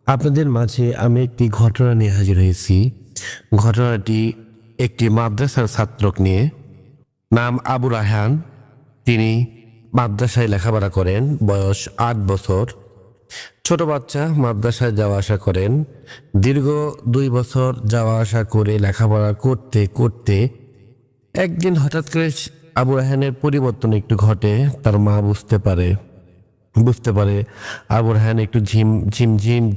আপনাদের মাঝে আমি একটি ঘটনা নিয়ে হাজির হয়েছি। ঘটনাটি একটি মাদ্রাসার ছাত্রক নিয়ে। নাম আবু রায়হান। তিনি মাদ্রাসায় লেখাপড়া করেন। বয়স ৮ বছর। ছোট বাচ্চা, মাদ্রাসায় যাওয়া আসা করেন। দীর্ঘ ২ বছর যাওয়া আসা করে লেখাপড়া করতে করতে একদিন হঠাৎ করে আবু রায়হানের পরিবর্তন একটু ঘটে। তার মা বুঝতে পারে আবু রায়হান একটু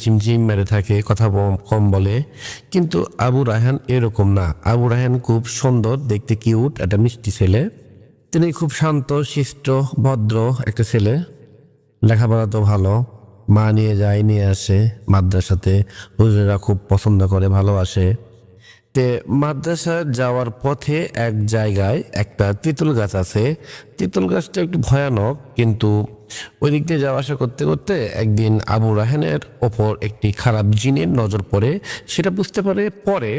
ঝিমঝিম মেরে থাকে, কথা কম বলে। কিন্তু আবু রায়হান এরকম না। আবু রায়হান খুব সুন্দর দেখতে, কিউট একটা মিষ্টি ছেলে। তিনি খুব শান্ত শিষ্ট ভদ্র একটা ছেলে। লেখাপড়া তো ভালো। মা নিয়ে আসে মাদ্রাসাতে। হুজুরেরা খুব পছন্দ করে, ভালোবাসে। তে মাদ্রাসা যাওয়ার পথে এক জায়গায় একটা তেঁতুল গাছ আছে। তেঁতুল গাছটা একটু ভয়ানক, কিন্তু ওই দিক দিয়ে যাওয়া আসা করতে করতে একদিন আবু রায়হানের ওপর একটি খারাপ জিনের নজর পড়ে। সেটা বুঝতে পারে পরে,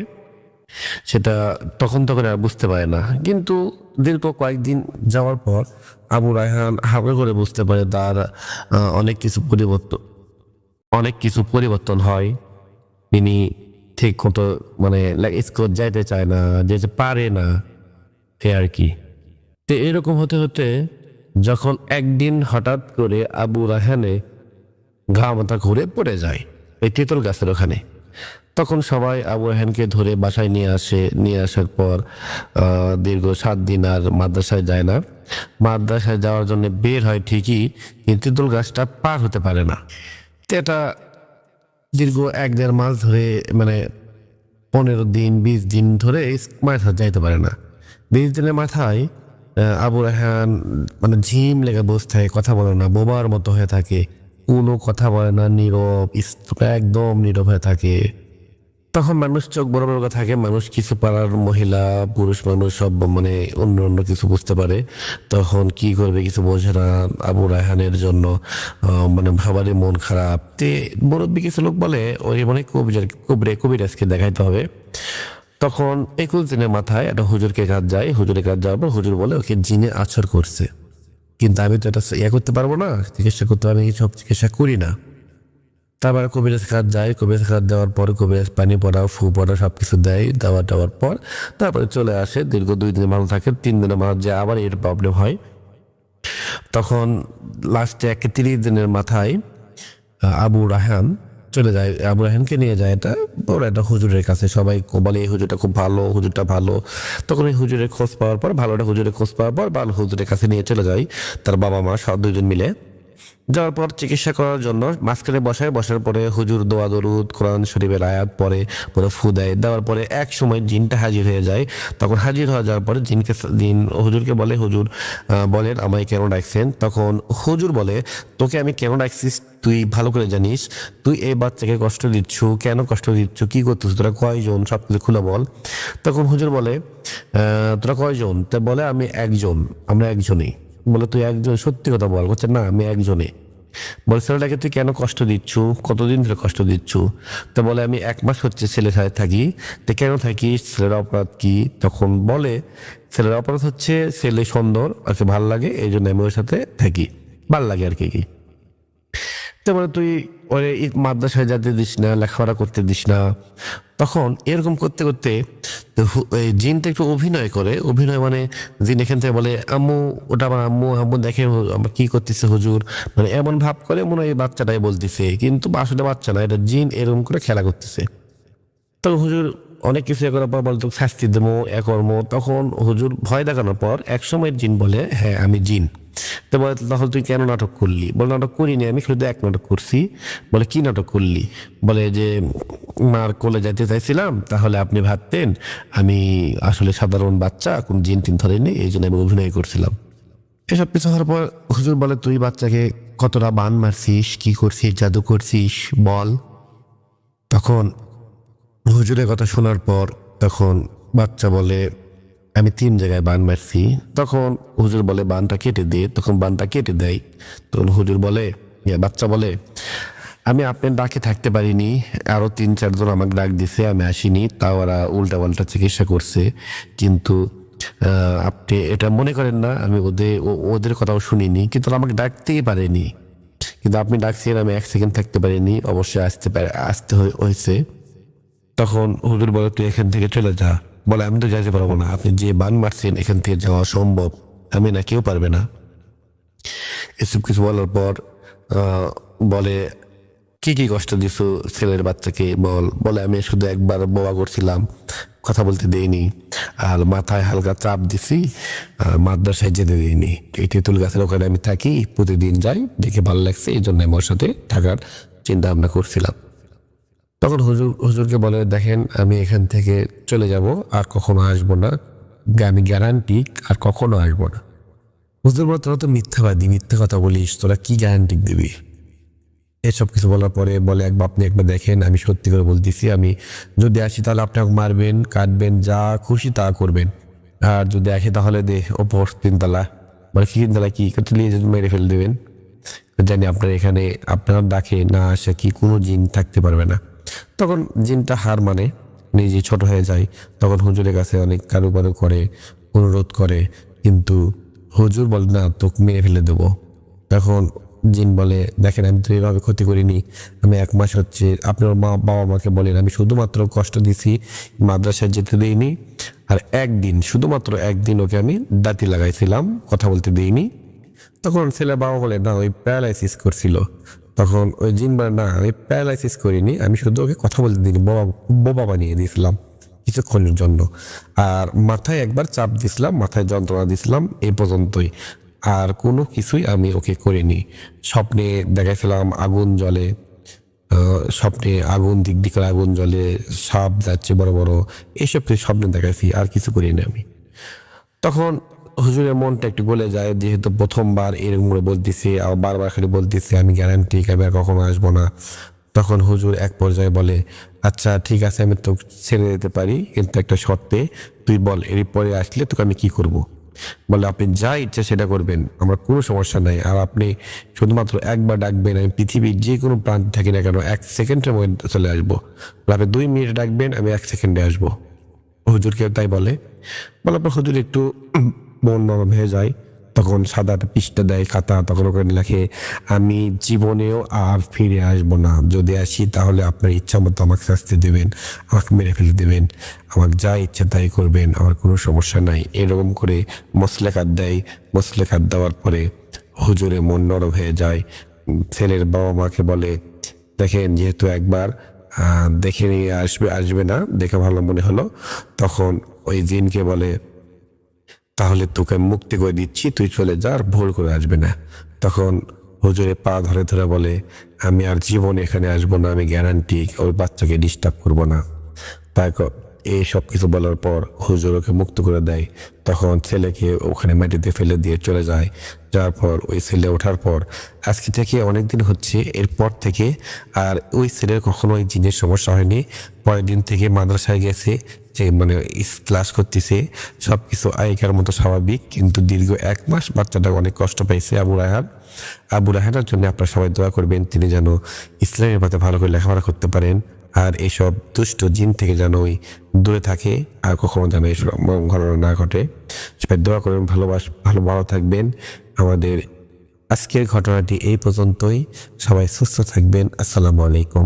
সেটা তখন আর বুঝতে পারে না। কিন্তু দীর্ঘ কয়েকদিন যাওয়ার পর আবু রায়হান হালকা করে বুঝতে পারে তার অনেক কিছু পরিবর্তন হয়। তিনি ঠিক মতো মানে স্কুল যাইতে চায় না, যেতে পারে না, এ আর কি। তো এরকম হতে হতে যখন একদিন হঠাৎ করে আবু রায়হানে ঘা মাথা ঘুরে পড়ে যায় এই তেঁতুল গাছের ওখানে। তখন সবাই আবু রায়হানকে ধরে বাসায় নিয়ে আসার পর দীর্ঘ ৭ দিন আর মাদ্রাসায় যায় না। মাদ্রাসায় যাওয়ার জন্য বের হয় ঠিকই, কিন্তু তেঁতুল গাছটা পার হতে পারে না। তো এটা দীর্ঘ ১-১.৫ মাস ধরে, মানে ১৫ দিন ২০ দিন ধরে মাথা যাইতে পারে না। ২০ দিনের মাথায় আবু রায়হান মানে ঝিম লেগে বসে থাকে, কথা বলে না, বোবার মতো হয়ে থাকে। কোনো কথা বলে না, নীরব, একদম নীরব হয়ে থাকে। তখন মানুষ চোখ বড় বড় করে থাকে। মানুষ, কিছু পাড়ার মহিলা পুরুষ মানুষ সব মানে অন্য কিছু বুঝতে পারে। তখন কি করবে কিছু বোঝে না। আবু রায়হানের জন্য মানে সবারই মন খারাপ। তে মুরব্বী কিছু লোক বলে ওই মানে কবিরাজকে দেখাইতে হবে। তখন ২১ দিনের মাথায় একটা হুজুরের কাজ যাওয়ার পর হুজুর বলে ওকে জিনে আছর করছে। কিন্তু আমি তো এটা করতে পারবো না, চিকিৎসা করতে পারবো, আমি সব চিকিৎসা করি না। তারপর কবিরাজ খাত দেওয়ার পর কবিরাজ পানি পড়া, ফু পড়া সবকিছু দেওয়ার পর তারপরে চলে আসে। দীর্ঘ ২ দিন ভালো থাকে। ৩ দিনের মাঝে যে আবার এর প্রবলেম হয়। তখন লাস্টে ৩১ দিনের মাথায় আবু রায়হান চলে যায়। আবু রায়হানকে নিয়ে যায় এটা বড় একটা হুজুরের কাছে। সবাই বলে এই হুজুরটা খুব ভালো, হুজুরটা ভালো। তখন এই হুজুরের খোঁজ পাওয়ার পর, ভালো একটা হুজুরের খোঁজ পাওয়ার পর ভালো হুজুরের কাছে নিয়ে চলে যায় তার বাবা মা সব ২ জন মিলে। যাওয়ার পর চিকিৎসা করার জন্য মাঝখানে বসার পরে হুজুর দোয়া দরুদ কোরআন শরীফের আয়াত পরে ফু দেওয়ার পরে এক সময় জিনটা হাজির হয়ে যায়। তখন হাজির হয়ে যাওয়ার পরে জিন হুজুরকে বলে, হুজুর বলেন আমায় কেন ডাকছেন? তখন হুজুর বলে, তোকে আমি কেন ডাকছিস তুই ভালো করে জানিস। তুই এই বাচ্চাকে কষ্ট দিচ্ছ, কেন কষ্ট দিচ্ছ, কি করতেছ, তোরা কয়জন, সব কিছু খুলে বল। তখন হুজুর বলে, তোরা কয়জন? তা বলে আমি একজন, আমরা একজনই। বলে তুই একজন, সত্যি কথা বল। বলছে না আমি একজনে। বলে ছেলেটাকে তুই কেন কষ্ট দিচ্ছ, কতদিন ধরে কষ্ট দিচ্ছ? তা বলে আমি ১ মাস হচ্ছে ছেলের সাথে থাকি। তো কেন থাকিস, ছেলের অপরাধ কি? তখন বলে ছেলের অপরাধ হচ্ছে ছেলে সুন্দর, ওকে ভাল লাগে, এই জন্য আমি ওর সাথে থাকি, ভাল লাগে আর কি। তো বলে তুই ওরে মাদ্রাসায় যেতে দিস না, লেখাপড়া করতে দিস না। তখন এরকম করতে করতে এই জিনটা একটু অভিনয় মানে জিন এখান থেকে বলে আম্মু, ওটা আমার আম্মু, আম্মু দেখে আমার কি করতেছে হুজুর, মানে এমন ভাব করে মনে হয় এই বাচ্চাটাই বলতেছে, কিন্তু আসলে বাচ্চা না, এটা জিন এরকম করে খেলা করতেছে। তখন হুজুর অনেক কিছু এ করার পর বলতো শাস্তি দেবো, এ কর্ম। তখন হুজুর ভয় দেখানোর পর একসময় জিন বলে, হ্যাঁ আমি জিন। তো বলে তখন তুই কেন নাটক করলি? বলে নাটক করিনি, আমি শুধু এক নাটক করছি। বলে কি নাটক করলি? বলে যে মার কোলে যেতে চাইছিলাম, তাহলে আপনি ভাবতেন আমি আসলে সাধারণ বাচ্চা, কোন জিন টিন ধরেনি, এই জন্য আমি অভিনয় করছিলাম। এসব কিছু হওয়ার পর হুজুর বলে তুই বাচ্চাকে কতটা বান মারছিস, কি করছিস, জাদু করছিস বল। তখন হুজুরের কথা শোনার পর তখন বাচ্চা বলে আমি ৩ জায়গায় বান মারছি। তখন হুজুর বলে বানটা কেটে দে। তখন বানটা কেটে দেয়। তখন হুজুর বলে, বাচ্চা বলে আমি আপনার ডাকে থাকতে পারিনি, আরো ৩-৪ জন আমাকে ডাক দিছে, আমি আসিনি, তাও ওরা উল্টা পাল্টা চিকিৎসা করছে। কিন্তু আপনি এটা মনে করেন না আমি ওদের কথাও শুনিনি, কিন্তু আমাকে ডাকতেই পারেনি। কিন্তু আপনি ডাকছেন, আমি 1 সেকেন্ড থাকতে পারিনি, অবশ্যই আসতে হয়েছে। তখন হুজুর বলে তুই এখান থেকে চলে যা। বলে আমি তো যেতে পারবো না, আপনি যে বান মারছেন এখান থেকে যাওয়া সম্ভব আমি না, কেউ পারবে না। এসব কিছু বলার পর বলে কি কি কষ্ট দিছো ছেলের বাচ্চাকে বলে আমি শুধু একবার বোবা করছিলাম, কথা বলতে দেইনি, আর মাথায় হালকা চাপ দিছি, আর মাদ্রাসায় যেতে দিইনি। এই তেঁতুল গাছের ওখানে আমি থাকি, প্রতিদিন যাই, দেখে ভালো লাগছে, এই জন্য আমার সাথে থাকার চিন্তা ভাবনা করছিলাম। তখন হুজুরকে বলে দেখেন আমি এখান থেকে চলে যাব, আর কখনো আসবো না, আমি গ্যারান্টি আর কখনো আসবো না। হুজুর বলে তোরা তো মিথ্যাবাদী, মিথ্যা কথা বলিস, তোরা কি গ্যারান্টি দিবি? এসব কিছু বলার পরে বলে আপনি একবার দেখেন, আমি সত্যি করে বলতেছি, আমি যদি আসি তাহলে আপনি আমাকে মারবেন, কাটবেন, যা খুশি তা করবেন, আর যদি আসে তাহলে ওপর 3 তলা। মানে কি 3 তলা কি নিয়ে যদি মেরে ফেলে দেবেন। জানি আপনার এখানে আপনার ডাকে না আসে কি কোনো জিন থাকতে পারবে না। তখন জিনটা হার মানে নিজে ছোট হয়ে যায়। তখন হুজুরের কাছে অনেক কারুবারু করে, অনুরোধ করে, কিন্তু হুজুর বলে না, তোকে মেরে ফেলে দেবো। তখন জিন বলে দেখেন আমি তো এইভাবে ক্ষতি করিনি, আমি 1 মাস হচ্ছে আপনার বাবা মাকে বলেন আমি শুধুমাত্র কষ্ট দিছি, মাদ্রাসায় যেতে দিইনি, আর শুধুমাত্র একদিন ওকে আমি দাঁতি লাগাইছিলাম, কথা বলতে দিইনি। তখন ছেলে বাবা বলে না ওই প্যারালাইসিস করছিল। তখন ওই জিন বলে না আমি প্যারালাইসিস করিনি, আমি শুধু ওকে কথা বলতে দিইনি, বোবা বানিয়ে দিয়েছিলাম কিছুক্ষণের জন্য, আর মাথায় একবার চাপ দিছিলাম, মাথায় যন্ত্রণা দিছিলাম, এই পর্যন্তই, আর কোনো কিছুই আমি ওকে করিনি। স্বপ্নে দেখাইছিলাম আগুন জ্বলে, স্বপ্নে আগুন দিক করে আগুন জ্বলে, সাপ যাচ্ছে বড় বড়, এইসব কিছু স্বপ্নে দেখাইছি, আর কিছু করিনি আমি। তখন হুজুরের মনটা একটু গলে যায়, যেহেতু প্রথমবার এরকম করে বলতেছে, আবার বারবার খালি বলতেছে আমি গ্যারান্টি এবার কখনো আসবো না। তখন হুজুর এক পর্যায়ে বলে আচ্ছা ঠিক আছে আমি তো ছেড়ে দিতে পারি, কিন্তু একটা শর্তে, তুই বল এর পরে আসলে তোকে আমি কি করব। বলে আপনি যা ইচ্ছা সেটা করবেন, আমার কোনো সমস্যা নাই, আর আপনি শুধুমাত্র একবার ডাকবেন, আমি পৃথিবীর যে কোনো প্রান্তে থাকি না কেন 1 সেকেন্ডের মধ্যে চলে আসবো। আপনি 2 মিনিট ডাকবেন, আমি 1 সেকেন্ডে আসবো। হুজুরকে তাই বলে। বলার পর হুজুর একটু মন নরম হয়ে যায়। তখন সাদা একটা পৃষ্ঠা দেয় খাতা, তখন ওখানে লেখে আমি জীবনেও আর ফিরে আসবো না, যদি আসি তাহলে আপনার ইচ্ছা মতো আমাকে শাস্তি দেবেন, আমাকে মেরে ফেলে দেবেন, আমাকে যা ইচ্ছা তাই করবেন, আমার কোনো সমস্যা নাই। এরকম করে মসলেখাত দেয়। মসলেখাত দেওয়ার পরে হুজুরে মন নরম হয়ে যায়। ছেলের বাবা মাকে বলে দেখেন যেহেতু একবার দেখে নিয়ে আসবে না, দেখে ভালো মনে হলো। তখন ওই জিনকে বলে তাহলে তোকে মুক্তি করে দিচ্ছি, তুই চলে যা, আর ভুল করে আসবে না। তখন হুজুরে পা ধরে ধরে বলে আমি আর জীবনে এখানে আসবো না, আমি গ্যারান্টি ওই বাচ্চাকে ডিস্টার্ব করবো না। তাই এই সব কিছু বলার পর হুজুর ওকে মুক্ত করে দেয়। তখন ছেলেকে ওখানে মাটিতে ফেলে দিয়ে চলে যায়। যাওয়ার পর ওই ছেলে ওঠার পর আজকে থেকে অনেকদিন হচ্ছে, এরপর থেকে আর ওই ছেলের কখনো ওই জিনের সমস্যা হয়নি। পরের দিন থেকে মাদ্রাসায় গেছে, যে মানে ক্লাস করতেছে, সব কিছু আগেকার মতো স্বাভাবিক। কিন্তু দীর্ঘ 1 মাস বাচ্চাটা অনেক কষ্ট পাইছে। আবু রায়হানের জন্য আপনারা সবাই দোয়া করবেন, তিনি যেন ইসলামের পথে ভালো করে লেখাপড়া করতে পারেন, আর এইসব দুষ্ট জিন থেকে যেন ওই দূরে থাকে, আর কখনো যেন এইসব ঘটনা না ঘটে। সবাই দোয়া করবেন, ভালো থাকবেন। আমাদের আজকের ঘটনাটি এই পর্যন্তই। সবাই সুস্থ থাকবেন। আসসালামু আলাইকুম।